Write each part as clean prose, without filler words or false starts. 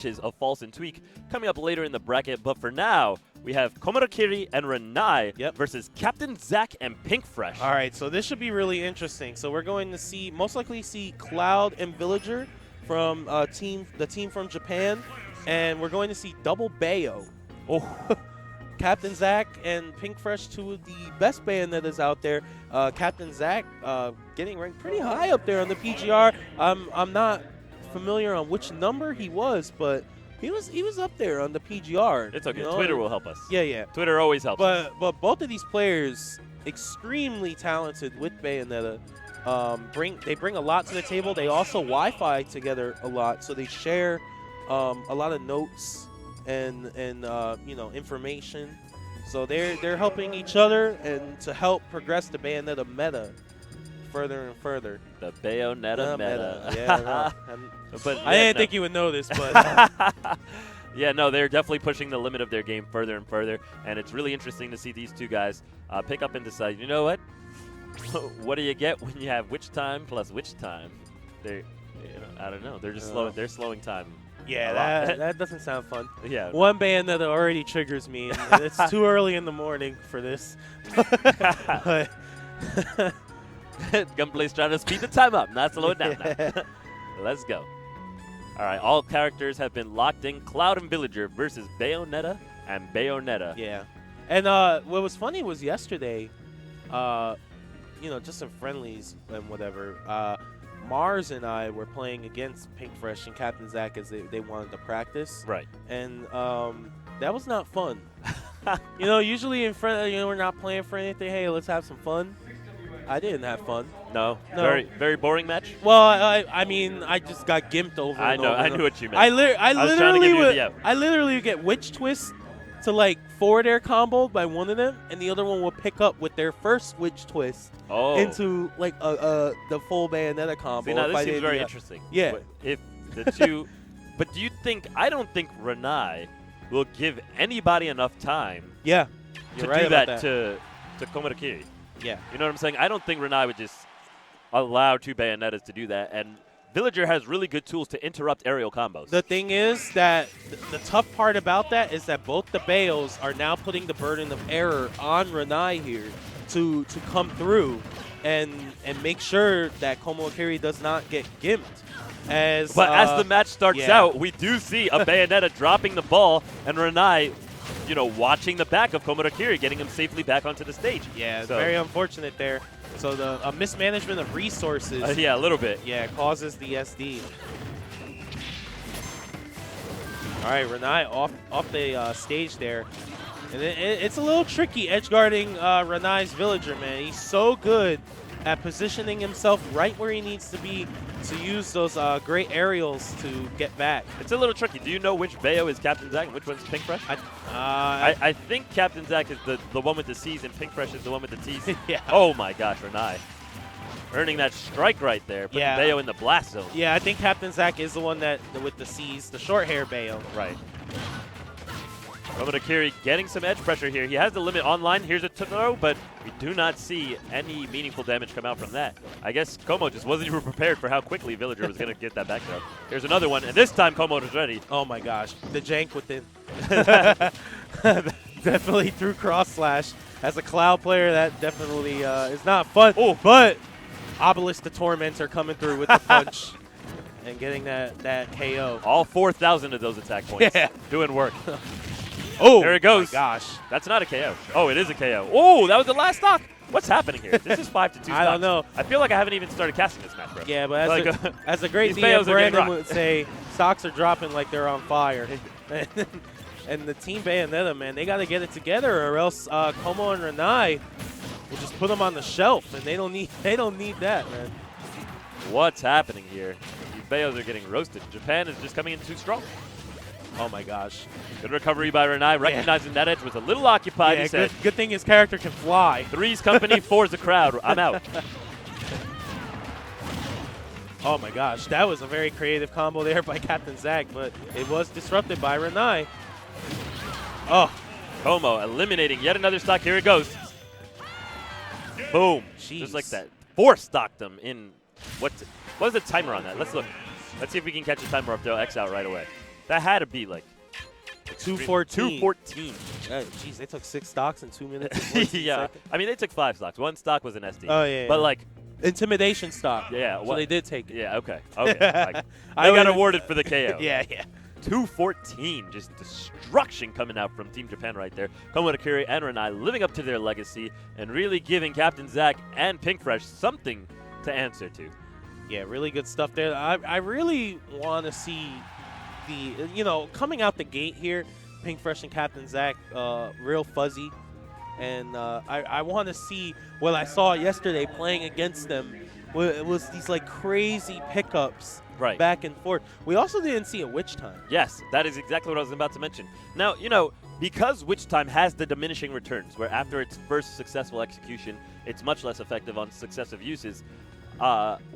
of False and Tweak coming up later in the bracket, but for now, we have Komorikiri and Ranai versus CaptainZack and Pink Fresh. All right, so this should be really interesting. So we're going to most likely see Cloud and Villager from the team from Japan, and we're going to see double Bayo. Oh, CaptainZack and Pink Fresh, two of the best Bayonettas out there. CaptainZack getting ranked pretty high up there on the PGR. I'm not familiar on which number he was, but he was up there on the PGR. It's okay. You know? Twitter will help us. Yeah. Twitter always helps. But both of these players extremely talented with Bayonetta. They bring a lot to the table. They also Wi-Fi together a lot, so they share a lot of notes and information. So they're helping each other and to help progress the Bayonetta meta further and further. The Bayonetta meta. Yeah, but I didn't think you would know this, but yeah, no, they're definitely pushing the limit of their game further and further, and it's really interesting to see these two guys pick up and decide, you know what? What do you get when you have which time plus which time? I don't know. They're just They're slowing time. Yeah, that doesn't sound fun. Yeah. One Bayonetta already triggers me, and it's too early in the morning for this. But Gunplay's trying to speed the time up, not slow it down. Now. Let's go. All right, all characters have been locked in. Cloud and Villager versus Bayonetta and Bayonetta. Yeah. And what was funny was yesterday, just some friendlies and whatever, Mars and I were playing against Pink Fresh and CaptainZack as they wanted to practice. Right. And that was not fun. Usually in front, we're not playing for anything. Hey, let's have some fun. I didn't have fun. No. Very, very boring match. Well, I mean, I just got gimped over. I and know. over. I knew what you meant. I literally get witch twist to like forward air comboed by one of them, and the other one will pick up with their first witch twist into like the full Bayonetta combo. See, now this seems very interesting. Yeah. If the two, but do you think? I don't think Ranai will give anybody enough time. Yeah. To right do about that to Komorikiri. Yeah. You know what I'm saying? I don't think Ranai would just allow two Bayonettas to do that. And Villager has really good tools to interrupt aerial combos. The thing is that the tough part about that is that both the Bayos are now putting the burden of error on Ranai here to come through and make sure that Komorikiri does not get gimped. As the match starts out, we do see a Bayonetta dropping the ball and Ranai watching the back of Komorikiri, getting him safely back onto the stage. Yeah, very unfortunate there. So the mismanagement of resources. Yeah, a little bit. Yeah, causes the SD. All right, Ranai off the stage there. And it's a little tricky edgeguarding Ranai's Villager, man. He's so good at positioning himself right where he needs to be to use those great aerials to get back. It's a little tricky. Do you know which Bayo is CaptainZack and which one's Pink Fresh? I think CaptainZack is the one with the C's and Pink Fresh is the one with the T's. Yeah. Oh my gosh, Ranai. Earning that strike right there, putting Bayo in the blast zone. Yeah, I think CaptainZack is the one with the C's, the short hair Bayo. Right. Komorikiri getting some edge pressure here. He has the limit online. Here's a throw, but we do not see any meaningful damage come out from that. I guess Komo just wasn't even prepared for how quickly Villager was going to get that back throw. Here's another one, and this time Komo is ready. Oh my gosh, the jank within. Definitely through cross slash. As a Cloud player, that definitely is not fun. Oh, but Obelisk the Tormentor coming through with the punch and getting that KO. All 4,000 of those attack points. Yeah. Doing work. Oh, there it goes. My gosh. That's not a KO. Oh, it is a KO. Oh, that was the last stock. What's happening here? This is 5-2 stocks. I don't know. I feel like I haven't even started casting this match, bro. Yeah, but as a great DM, Brandon would say, stocks are dropping like they're on fire. And the team Bayonetta, man, they got to get it together, or else Komo and Ranai will just put them on the shelf, and they don't need that, man. What's happening here? These Bayos are getting roasted. Japan is just coming in too strong. Oh my gosh. Good recovery by Ranai, recognizing that edge was a little occupied. Yeah, he said, good thing his character can fly. 3's company, 4's the crowd. I'm out. Oh my gosh, that was a very creative combo there by CaptainZack, but it was disrupted by Ranai. Oh. Komo eliminating yet another stock. Here it goes. Boom. Jeez. Just like that. 4 stocked them in. What is the timer on that? Let's look. Let's see if we can catch a timer up. They'll X out right away. That had to be like 214. 214. Jeez, they took 6 stocks in 2 minutes. and 14 Yeah. seconds. I mean, they took 5 stocks. 1 stock was an SD. Oh, yeah. But like, Intimidation stock. yeah. So they did take it. Yeah, okay. Okay. Like, I they got would- awarded for the KO. Yeah, yeah. 214, just destruction coming out from Team Japan right there. Komorikiri and Ranai living up to their legacy and really giving CaptainZack and Pinkfresh something to answer to. Yeah, really good stuff there. I really want to see the, coming out the gate here, Pinkfresh and CaptainZack, real fuzzy. And I want to see what I saw yesterday playing against them. It was these like crazy pickups Right. back and forth. We also didn't see a witch time. Yes, that is exactly what I was about to mention. Now, because Witch Time has the diminishing returns, where after its first successful execution, it's much less effective on successive uses,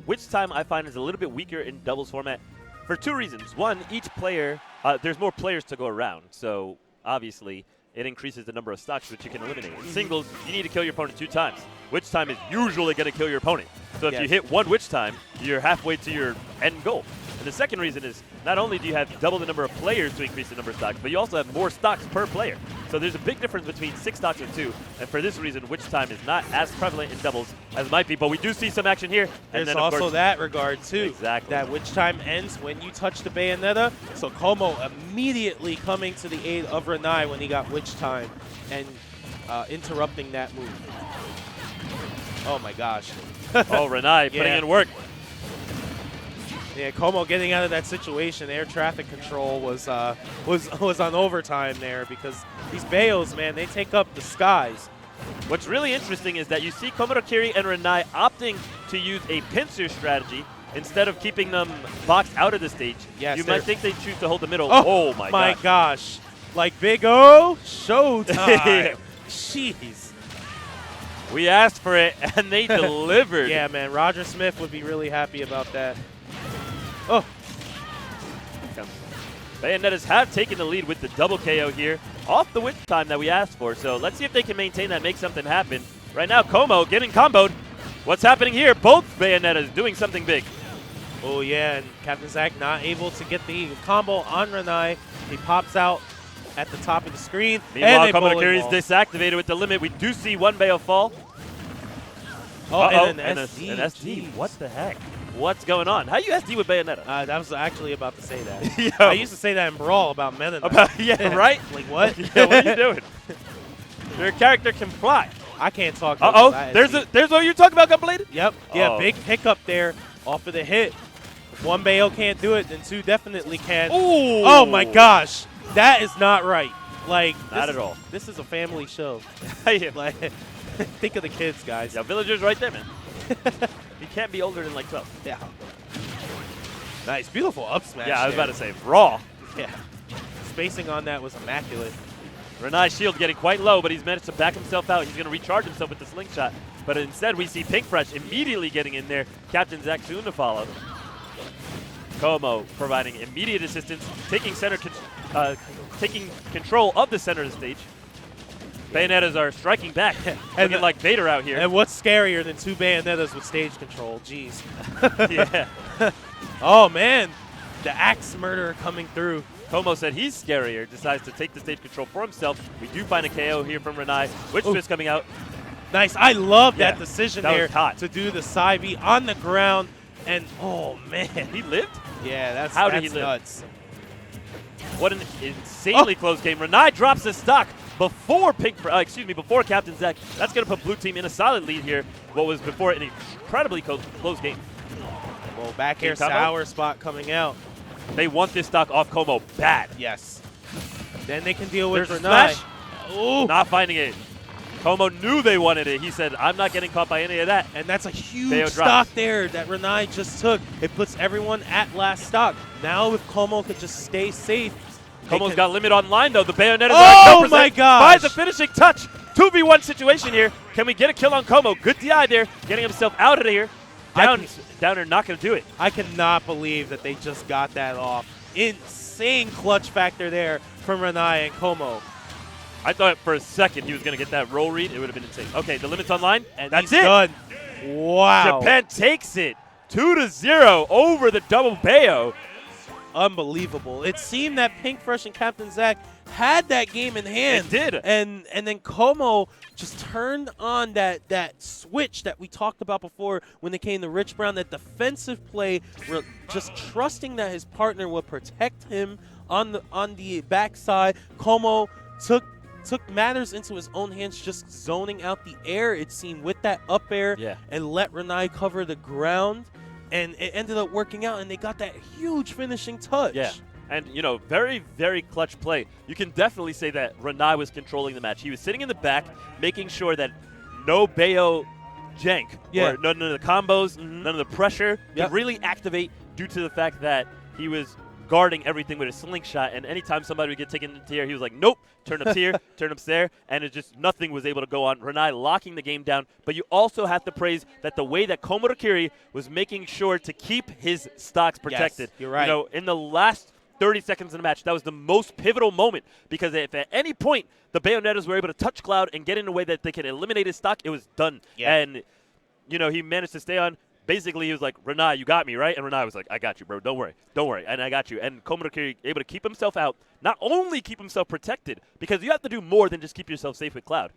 Witch Time I find is a little bit weaker in doubles format for 2 reasons. One, each player, there's more players to go around, so obviously it increases the number of stocks that you can eliminate. In singles, you need to kill your opponent 2 times. Witch Time is usually going to kill your opponent. So if you hit 1 Witch Time, you're halfway to your end goal. And the second reason is not only do you have double the number of players to increase the number of stocks, but you also have more stocks per player. So there's a big difference between 6 stocks and 2. And for this reason, Witch Time is not as prevalent in doubles as it might be. But we do see some action here. There's and then, of also course, that regard, too. Exactly. That Witch Time ends when you touch the Bayonetta. So Como immediately coming to the aid of Ranai when he got Witch Time and interrupting that move. Oh, my gosh. Oh, Ranai putting in work. Yeah, Como getting out of that situation. Air traffic control was on overtime there because these Bayos, man, they take up the skies. What's really interesting is that you see Komorikiri and Ranai opting to use a pincer strategy instead of keeping them boxed out of the stage. Yes, you might think they choose to hold the middle. Oh my gosh. Like Big O, showtime. Jeez. We asked for it, and they delivered. Yeah, man, Roger Smith would be really happy about that. Oh. Bayonettas have taken the lead with the double KO here off the Witch Time that we asked for. So let's see if they can maintain that, make something happen. Right now, Como getting comboed. What's happening here? Both Bayonettas doing something big. Oh, yeah, and CaptainZack not able to get the combo on Ranai. He pops out at the top of the screen. Meanwhile, Komorikiri is disactivated with the limit. We do see 1 Bayo fall. Oh, and an SD. An SD. What the heck? What's going on? How you SD with Bayonetta? I was actually about to say that. Yo. I used to say that in Brawl about Meta Knight. Yeah, right? Like, what? Yeah, what are you doing? Your character can fly. I can't talk. There's what you talking about completed? Yep. Yeah, Oh. big pickup there off of the hit. If 1 Bayo can't do it, then 2 definitely can. Ooh. Oh, my gosh. That is not right. Like, Not at all. This is a family show. Yeah, Like, think of the kids, guys. Villagers right there, man. You can't be older than like 12. Yeah. Nice. Beautiful up smash. Yeah, I was there. about to say, raw. Yeah. Spacing on that was immaculate. Ranai's shield getting quite low, but he's managed to back himself out. He's going to recharge himself with the slingshot. But instead, we see Pinkfresh immediately getting in there. CaptainZack soon to follow. Como providing immediate assistance, taking control of the center of the stage. Bayonettas are striking back, looking like Vader out here. And what's scarier than 2 Bayonettas with stage control? Jeez. Yeah. Oh, man. The axe murderer coming through. Como said he's scarier, decides to take the stage control for himself. We do find a KO here from Ranai. Witch Twist coming out. Nice. I love that Yeah, decision that was there hot. to do the side B on the ground. And, oh, man. He lived? Yeah, that's How did he live? nuts. What an insanely close game. Ranai drops his stock before before CaptainZack. That's going to put blue team in a solid lead here. What was before an incredibly close game. Well, back air combo? sour spot coming out. They want this stock off Como bad. Yes. Then they can deal with There's a Ranai. smash. Ooh. Not finding it. Como knew they wanted it. He said, I'm not getting caught by any of that. And that's a Bayo huge drops. stock there that Ranai just took. It puts everyone at last stock. Now if Como could just stay safe. Como's got limit online, though. The Bayonettas Oh, are my by gosh. the finishing touch. 2v1 situation here. Can we get a kill on Como? Good DI there, getting himself out of here. Downer not going to do it. I cannot believe that they just got that off. Insane clutch factor there from Ranai and Como. I thought for a second he was going to get that roll read. It would have been insane. Okay, the limit's online. And that's he's it. done. Wow. Japan takes it 2-0 over the double Bayo. unbelievable. It seemed that Pink Fresh and CaptainZack had that game in hand. It did. And then Como just turned on that switch that we talked about before when it came to Rich Brown, that defensive play, just trusting that his partner would protect him on the backside. Como took matters into his own hands, just zoning out the air, it seemed, with that up air, and let Ranai cover the ground. And it ended up working out, and they got that huge finishing touch. Yeah. And, you know, very, very clutch play. You can definitely say that Ranai was controlling the match. He was sitting in the back, making sure that no Bayo jank, or none of the combos, none of the pressure could really activate, due to the fact that he was guarding everything with a slingshot, and anytime somebody would get taken into here, he was like, nope, turn up here, turn up there, and it just, nothing was able to go on. Ranai locking the game down, but you also have to praise that the way that Komorikiri was making sure to keep his stocks protected. Yes, you're right. You know, in the last 30 seconds in the match, that was the most pivotal moment, because if at any point the Bayonettas were able to touch Cloud and get in a way that they could eliminate his stock, it was done. Yeah. And, you know, he managed to stay on. Basically, he was like, Ranai, you got me, right? And Ranai was like, I got you, bro. Don't worry. And I got you. And Komorikiri able to keep himself out, not only keep himself protected, because you have to do more than just keep yourself safe with Cloud.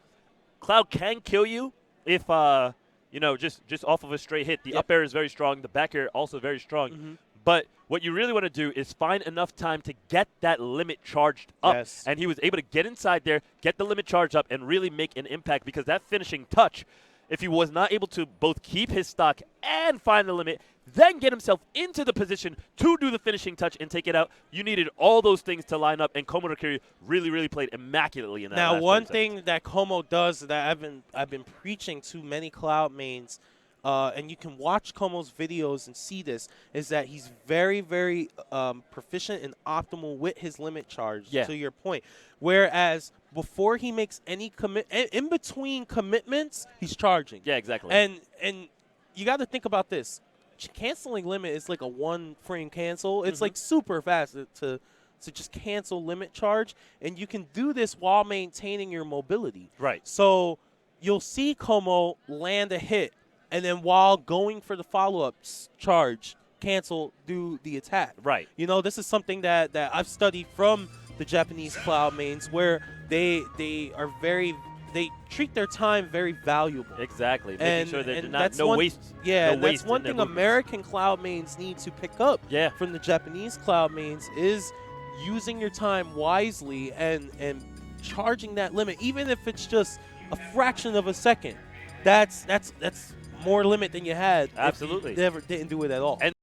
Cloud can kill you if, you know, just off of a straight hit. The up air is very strong. The back air also very strong. But what you really want to do is find enough time to get that limit charged up. Yes. And he was able to get inside there, get the limit charged up, and really make an impact, because that finishing touch, if he was not able to both keep his stock and find the limit, then get himself into the position to do the finishing touch and take it out, you needed all those things to line up, and Komorikiri really, really played immaculately in that. Now, last one 30 thing seconds. that Como does that I've been preaching to many Cloud mains, and you can watch Como's videos and see this, is that he's very, very proficient and optimal with his limit charge, to your point. Whereas before he makes any in between commitments, he's charging. Yeah, exactly. And you got to think about this. Canceling limit is like a 1-frame cancel. It's like super fast to just cancel limit charge, and you can do this while maintaining your mobility. Right. So you'll see Como land a hit, and then while going for the follow-ups, charge, cancel, do the attack. Right. You know, this is something that I've studied from the Japanese Cloud mains, where they treat their time very valuable. Exactly. Making sure that that's no one, waste. Yeah, no that's waste one in their thing movements. American Cloud mains need to pick up from the Japanese Cloud mains, is using your time wisely and charging that limit, even if it's just a fraction of a second. That's more limit than you had. Absolutely. If you never didn't do it at all. And